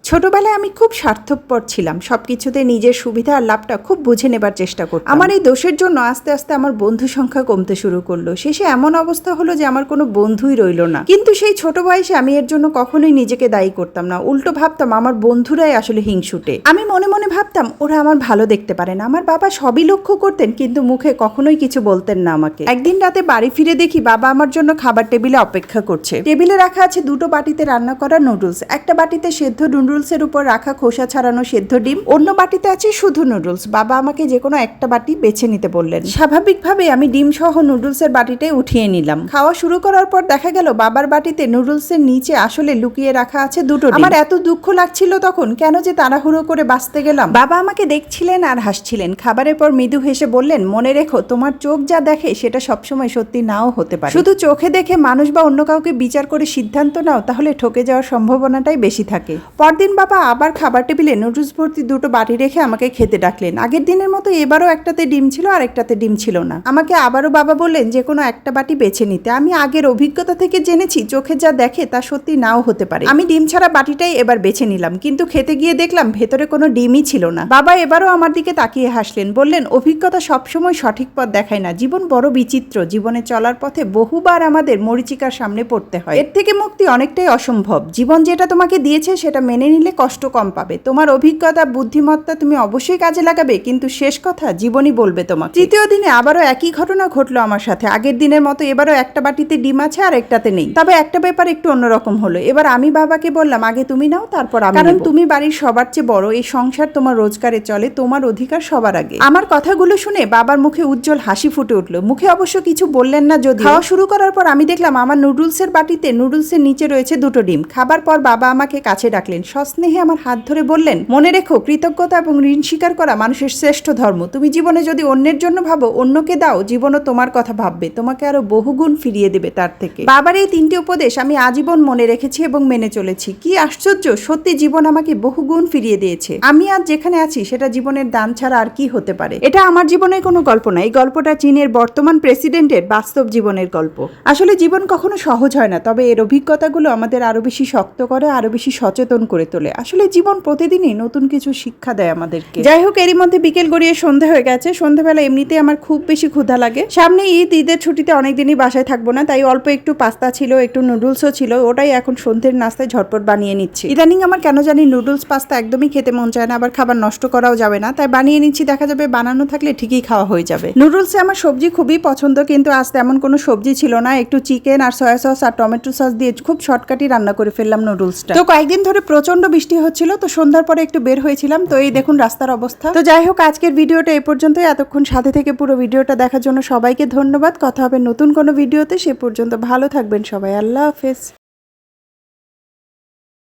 ছোটবেলায় আমি খুব স্বার্থপর ছিলাম, সবকিছুতে নিজের সুবিধা আর লাভটা খুব বুঝে নেবার চেষ্টা করতাম। আমার এই দোষের জন্য আস্তে আস্তে আমার বন্ধু সংখ্যা কমতে শুরু করলো। শেষে এমন অবস্থা হলো যে আমার কোনো বন্ধুই রইল না। কিন্তু সেই ছোট বয়সে আমি এর জন্য কখনোই নিজেকে দায়ী করতাম না, উল্টো ভাবতাম আমার বন্ধুরাই আসলে হিংসুটে। আমি মনে মনে ভাবতাম ওরা আমার ভালো দেখতে পারে না। আমার বাবা সবই লক্ষ্য করতেন কিন্তু মুখে কখনোই কিছু বলতেন না আমাকে। একদিন রাতে বাড়ি ফিরে দেখি বাবা আমার জন্য খাবার টেবিলে অপেক্ষা করছে। টেবিলে রাখা আছে দুটো বাটিতে রান্না করা নুডলস, একটা বাটিতে সেদ্ধ নুডলসের উপর রাখা খোসা ছাড়ানো সেদ্ধ ডিম, অন্য বাটিতে আছে শুধু নুডলস। বাবা আমাকে যে কোনো একটা বাটি বেছে নিতে বললেন। স্বাভাবিকভাবে আমি ডিম সহ নুডলসের বাটিটাই উঠিয়ে নিলাম। খাওয়া শুরু করার পর দেখা গেল বাবার বাটিতে নুডলসের নিচে আসলে লুকিয়ে রাখা আছে দুটো ডিম। আমার এত দুঃখ লাগছিল তখন, কেন যে তাড়াহুড়ো করে বাঁচতে গেলাম। বাবা আমাকে দেখছিলেন আর হাসছিলেন। খাবারের পর মৃদু হেসে বললেন, মনে রেখো তোমার চোখ যা দেখে সেটা সবসময় সত্যি নাও হতে পারে। শুধু চোখে দেখে মানুষ বা অন্য কাউকে বিচার করে সিদ্ধান্ত নাও, তাহলে ঠকে যাওয়ার সম্ভাবনাটাই বেশি থাকে। পরদিন বাবা আবার খাবার টেবিলে নুডলস ভর্তি দুটো বাটি রেখে আমাকে খেতে ডাকলেন। আগের দিনের মতো এবারও একটাতে ডিম ছিল আর একটাতে ডিম ছিল না। আমাকে আবারও বাবা বললেন যে কোনো একটা বাটি বেছে নিতে। আমি আগের অভিজ্ঞতা থেকে জেনেছি চোখে যা দেখে তা সত্যি নাও হতে পারে। আমি ডিম ছাড়া বাটিটাই এবার বেছে নিলাম, কিন্তু খেতে গিয়ে দেখলাম ভেতরে কোনো ডিমই ছিল না। বাবা এবারও আমার দিকে তাকিয়ে হাসলেন, বললেন, অভিজ্ঞতা সবসময় সঠিক পথ দেখায় না, জীবন বড় বিচিত্র। জীবনে চলার পথে বহুবার আমাদের মরীচিকার সামনে পড়তে হয়, এর থেকে মুক্তি অনেকটাই অসম্ভব। জীবন যেটা তোমাকে দিয়েছে সেটা মেনে নিলে কষ্ট কম পাবে। তোমার অভিজ্ঞতা বুদ্ধিমত্তা তুমি অবশ্যই কাজে লাগাবে, কিন্তু শেষ কথা জীবনই বলবে তোমাকে। তৃতীয় দিনে আবারও একই ঘটনা ঘটলো আমার সাথে। আগের দিনের মতো এবারও একটা বাটিতে ডিম আছে আর একটাতে নেই। তবে একটা ব্যাপার একটু অন্যরকম হলো। এবার আমি বাবাকে বললাম, আগে তুমি নাও তারপর আমি, কারণ তুমি বাড়ির সবার চেয়ে বড়। এই সংসার তোমার রোজগারে চলে, তোমার অধিকার সবার আগে। আমার কথাগুলো শুনে বাবার মুখে উজ্জ্বল হাসি ফুটে উঠলো। মুখে অবশ্য কিছু বললেন না। যদি খাওয়া শুরু করার পর আমি দেখলাম আমার নুডলসের বাটিতে নুডলসের নিচে রয়েছে দুটো ডিম। খাবার পর বাবা আমাকে কাছে ডাকলেন, সস্নেহে আমার হাত ধরে বললেন, মনে রেখো কৃতজ্ঞতা এবং ঋণ স্বীকার করা মানুষের শ্রেষ্ঠ ধর্ম। তুমি জীবনে যদি অন্যের জন্য ভাবো, অন্যকে দাও, জীবনও তোমার কথা ভাববে, তোমাকে আরো বহুগুণ ফিরিয়ে দেবে তার থেকে। বাবার এই তিনটি উপদেশ আমি আজীবন মনে রেখেছি এবং মেনে চলেছি। কি আশ্চর্য, সত্যি জীবন আমাকে বহুগুণ ফিরিয়ে দিয়েছে। আমি আজ যেখানে আছি সেটা জীবনের দান ছাড়া আর কি হতে পারে। এটা আমার জীবনের কোনো গল্প না, এই গল্পটা চীনের বর্তমান প্রেসিডেন্টের বাস্তব জীবনের গল্প। আসলে জীবন কখনো সহজ হয় না, তবে এর অভিজ্ঞতাগুলো আমাদের আরো বেশি শক্ত করে, আরো বেশি সচেতন করে তোলে। আসলে জীবন প্রতিদিনই নতুন কিছু শিক্ষা দেয় আমাদেরকে। যাই হোক, এরই মধ্যে বিকেল গড়িয়ে সন্ধে হয়ে গেছে। সন্ধ্যাবেলা এমনিতেই আমার খুব বেশি ক্ষুধা লাগে। সামনে ঈদের ছুটিতে অনেকদিনই বাসায় থাকবো না, তাই অল্প একটু পাস্তা ছিল, একটু নুডলসও ছিল, ওটাই এখন সন্ধ্যের নাস্তায় ঝটপট বানিয়ে নিচ্ছি। ইদানিং আমার কেন জানি নুডলস পাস্তা একদমই খেতে মন চায় না, আবার খাবার নষ্ট করাও যাবে না, তাই বানিয়ে নিচ্ছি। দেখা যাবে বানানো থাকলে ঠিকই খাওয়া হয়ে যাবে। নুডলসে আমার সবজি খুবই পছন্দ, কিন্তু আজ তেমন কোনো সবজি ছিল না। একটু চিকেন আর সয়া সস আর টমেটো সস দিয়ে খুব শর্টকাটই রান্না করে ফেললাম নুডলসটা। তো কয়েকদিন ধরে প্রচন্ড বৃষ্টি হচ্ছিল, তো সন্ধ্যার পরে একটু বের হয়েছিলাম, তো এই দেখুন রাস্তার অবস্থা। তো যাই হোক, আজকের ভিডিওটা এই পর্যন্তই। এতক্ষণ সাথে থেকে পুরো ভিডিওটা দেখার জন্য সবাইকে ধন্যবাদ। কথা হবে নতুন কোনো ভিডিওতে, সে পর্যন্ত ভালো থাকবেন সবাই। আল্লাহ হাফেজ।